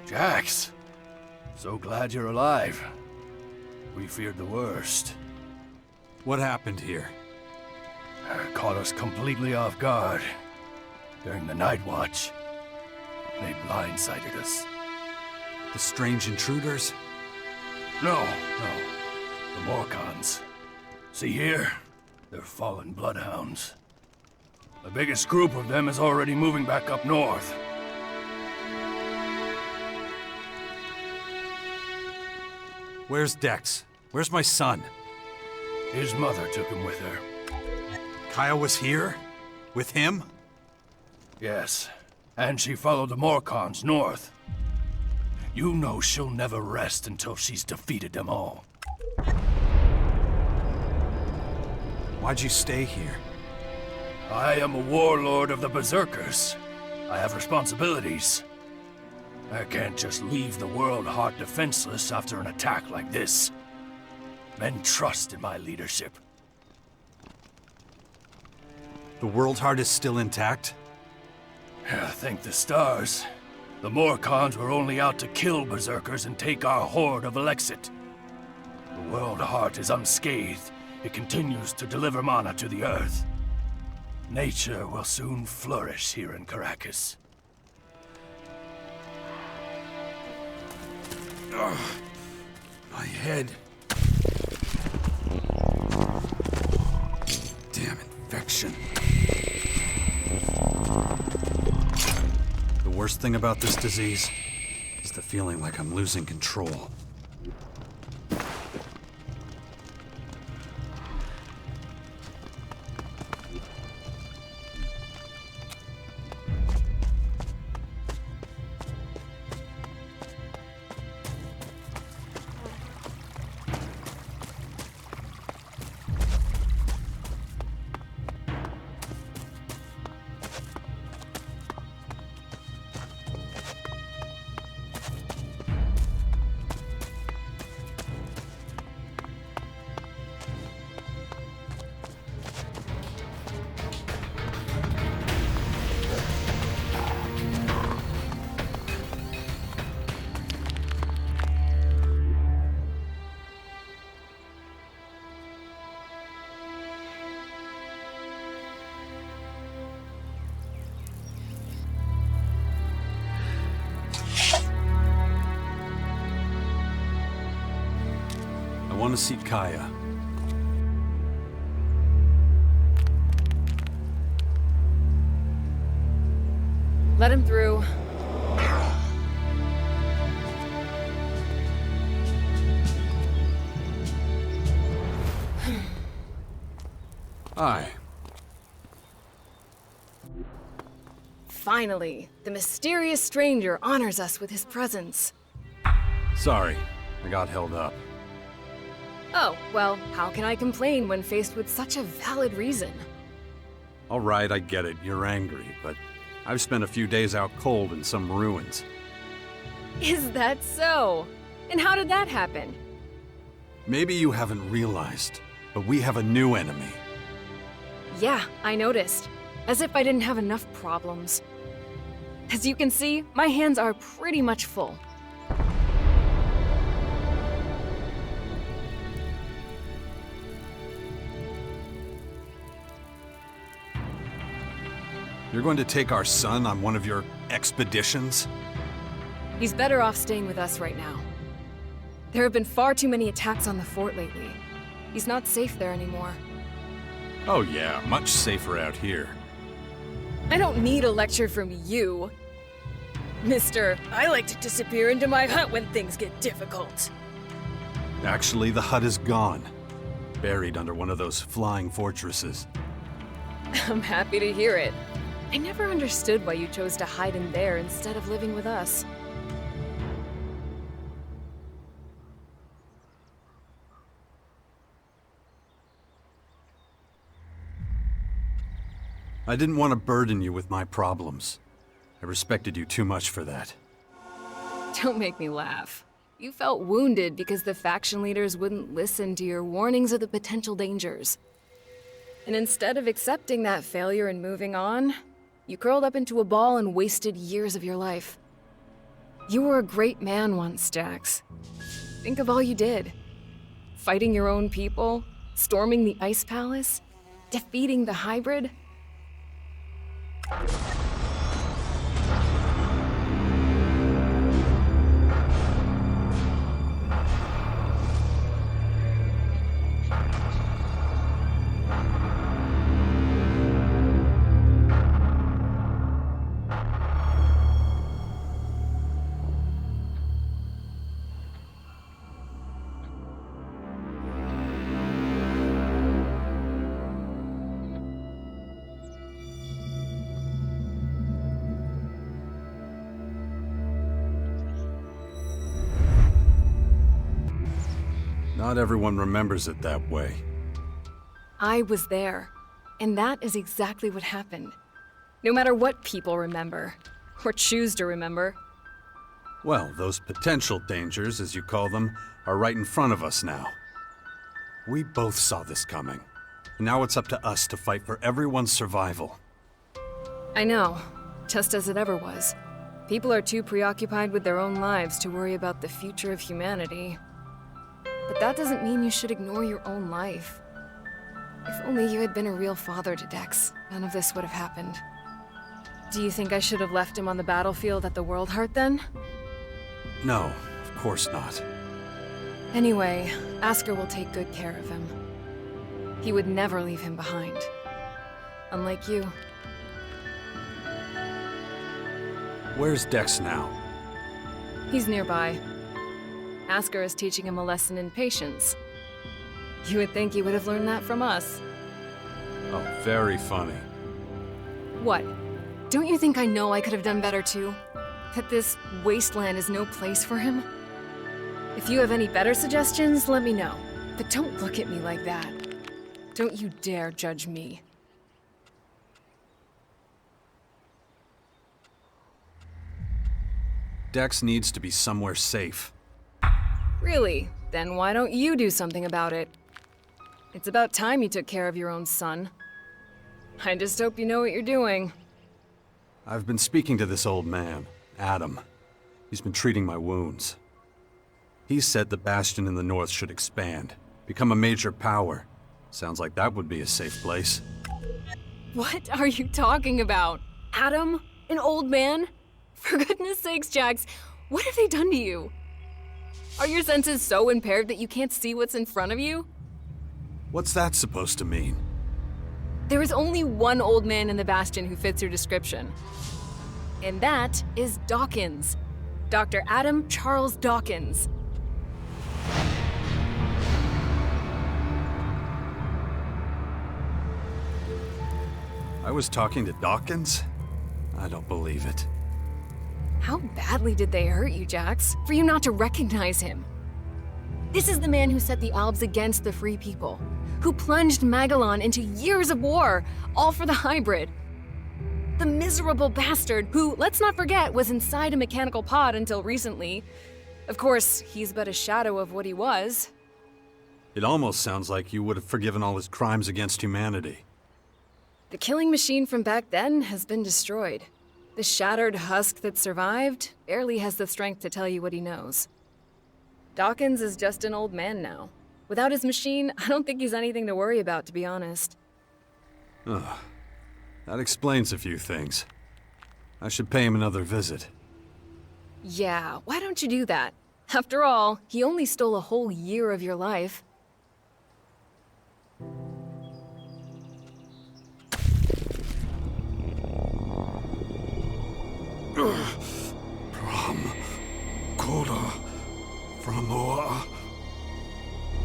Jax, so glad you're alive. We feared the worst. What happened here? Caught us completely off guard during the night watch. They blindsided us. The strange intruders? No. The Morcons. See here? They're fallen bloodhounds. The biggest group of them is already moving back up north. Where's Dex? Where's my son? His mother took him with her. Caja was here? With him? Yes, and she followed the Morcons north. You know she'll never rest until she's defeated them all. Why'd you stay here? I am a warlord of the Berserkers. I have responsibilities. I can't just leave the world heart defenseless after an attack like this. Men trust in my leadership. The world heart is still intact? Thank the stars. The Morcons were only out to kill Berserkers and take our horde of Elexit. The world heart is unscathed. It continues to deliver mana to the earth. Nature will soon flourish here in Caracas. Ugh, my head. Damn infection. The worst thing about this disease is the feeling like I'm losing control. I want to see Caja. Let him through. Hi. Finally, the mysterious stranger honors us with his presence. Sorry, I got held up. Oh, well, how can I complain when faced with such a valid reason? All right, I get it. You're angry, but I've spent a few days out cold in some ruins. Is that so? And how did that happen? Maybe you haven't realized, but we have a new enemy. Yeah, I noticed. As if I didn't have enough problems. As you can see, my hands are pretty much full. You're going to take our son on one of your expeditions? He's better off staying with us right now. There have been far too many attacks on the fort lately. He's not safe there anymore. Oh yeah, much safer out here. I don't need a lecture from you. Mister, I like to disappear into my hut when things get difficult. Actually, the hut is gone. Buried under one of those flying fortresses. I'm happy to hear it. I never understood why you chose to hide in there instead of living with us. I didn't want to burden you with my problems. I respected you too much for that. Don't make me laugh. You felt wounded because the faction leaders wouldn't listen to your warnings of the potential dangers. And instead of accepting that failure and moving on, you curled up into a ball and wasted years of your life. You were a great man once, Jax. Think of all you did. Fighting your own people, storming the Ice Palace, defeating the hybrid. Not everyone remembers it that way. I was there, and that is exactly what happened. No matter what people remember, or choose to remember. Well, those potential dangers, as you call them, are right in front of us now. We both saw this coming. And now it's up to us to fight for everyone's survival. I know, just as it ever was. People are too preoccupied with their own lives to worry about the future of humanity. But that doesn't mean you should ignore your own life. If only you had been a real father to Dex, none of this would have happened. Do you think I should have left him on the battlefield at the World Heart then? No, of course not. Anyway, Asker will take good care of him. He would never leave him behind. Unlike you. Where's Dex now? He's nearby. Asker is teaching him a lesson in patience. You would think he would have learned that from us. Oh, very funny. What? Don't you think I know I could have done better too? That this wasteland is no place for him? If you have any better suggestions, let me know. But don't look at me like that. Don't you dare judge me. Dex needs to be somewhere safe. Really? Then why don't you do something about it? It's about time you took care of your own son. I just hope you know what you're doing. I've been speaking to this old man, Adam. He's been treating my wounds. He said the Bastion in the north should expand, become a major power. Sounds like that would be a safe place. What are you talking about? Adam? An old man? For goodness sakes, Jax, what have they done to you? Are your senses so impaired that you can't see what's in front of you? What's that supposed to mean? There is only one old man in the Bastion who fits your description. And that is Dawkins. Dr. Adam Charles Dawkins. I was talking to Dawkins? I don't believe it. How badly did they hurt you, Jax, for you not to recognize him? This is the man who set the Albs against the Free People, who plunged Magalan into years of war, all for the hybrid. The miserable bastard who, let's not forget, was inside a mechanical pod until recently. Of course, he's but a shadow of what he was. It almost sounds like you would have forgiven all his crimes against humanity. The killing machine from back then has been destroyed. The shattered husk that survived barely has the strength to tell you what he knows. Dawkins is just an old man now. Without his machine, I don't think he's anything to worry about, to be honest. Ugh. That explains a few things. I should pay him another visit. Yeah, why don't you do that? After all, he only stole a whole year of your life.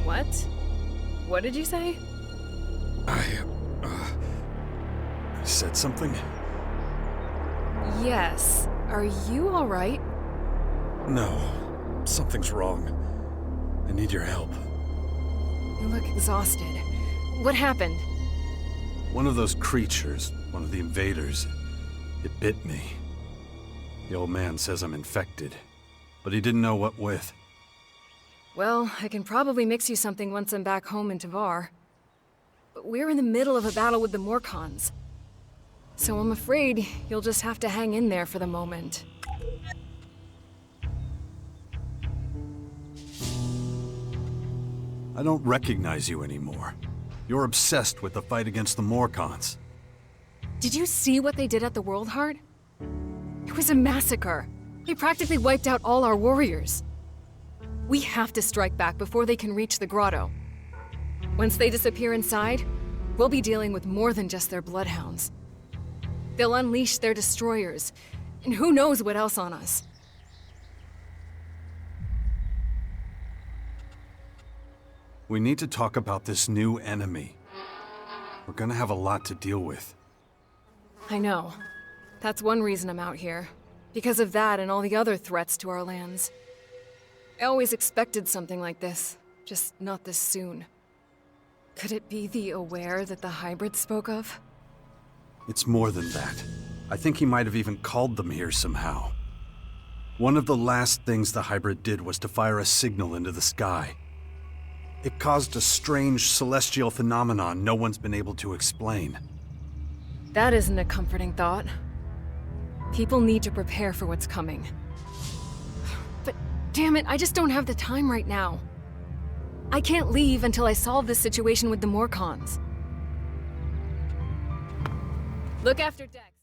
What? What did you say? I said something? Yes. Are you all right? No. Something's wrong. I need your help. You look exhausted. What happened? One of those creatures, one of the invaders, it bit me. The old man says I'm infected, but he didn't know what with. Well, I can probably mix you something once I'm back home in Tavar. But we're in the middle of a battle with the Morcons. So I'm afraid you'll just have to hang in there for the moment. I don't recognize you anymore. You're obsessed with the fight against the Morcons. Did you see what they did at the World Heart? It was a massacre. They practically wiped out all our warriors. We have to strike back before they can reach the grotto. Once they disappear inside, we'll be dealing with more than just their bloodhounds. They'll unleash their destroyers, and who knows what else on us. We need to talk about this new enemy. We're gonna have a lot to deal with. I know. That's one reason I'm out here. Because of that and all the other threats to our lands. I always expected something like this, just not this soon. Could it be the Aware that the hybrid spoke of? It's more than that. I think he might have even called them here somehow. One of the last things the hybrid did was to fire a signal into the sky. It caused a strange celestial phenomenon no one's been able to explain. That isn't a comforting thought. People need to prepare for what's coming. But damn it, I just don't have the time right now. I can't leave until I solve this situation with the Morcons. Look after Dex.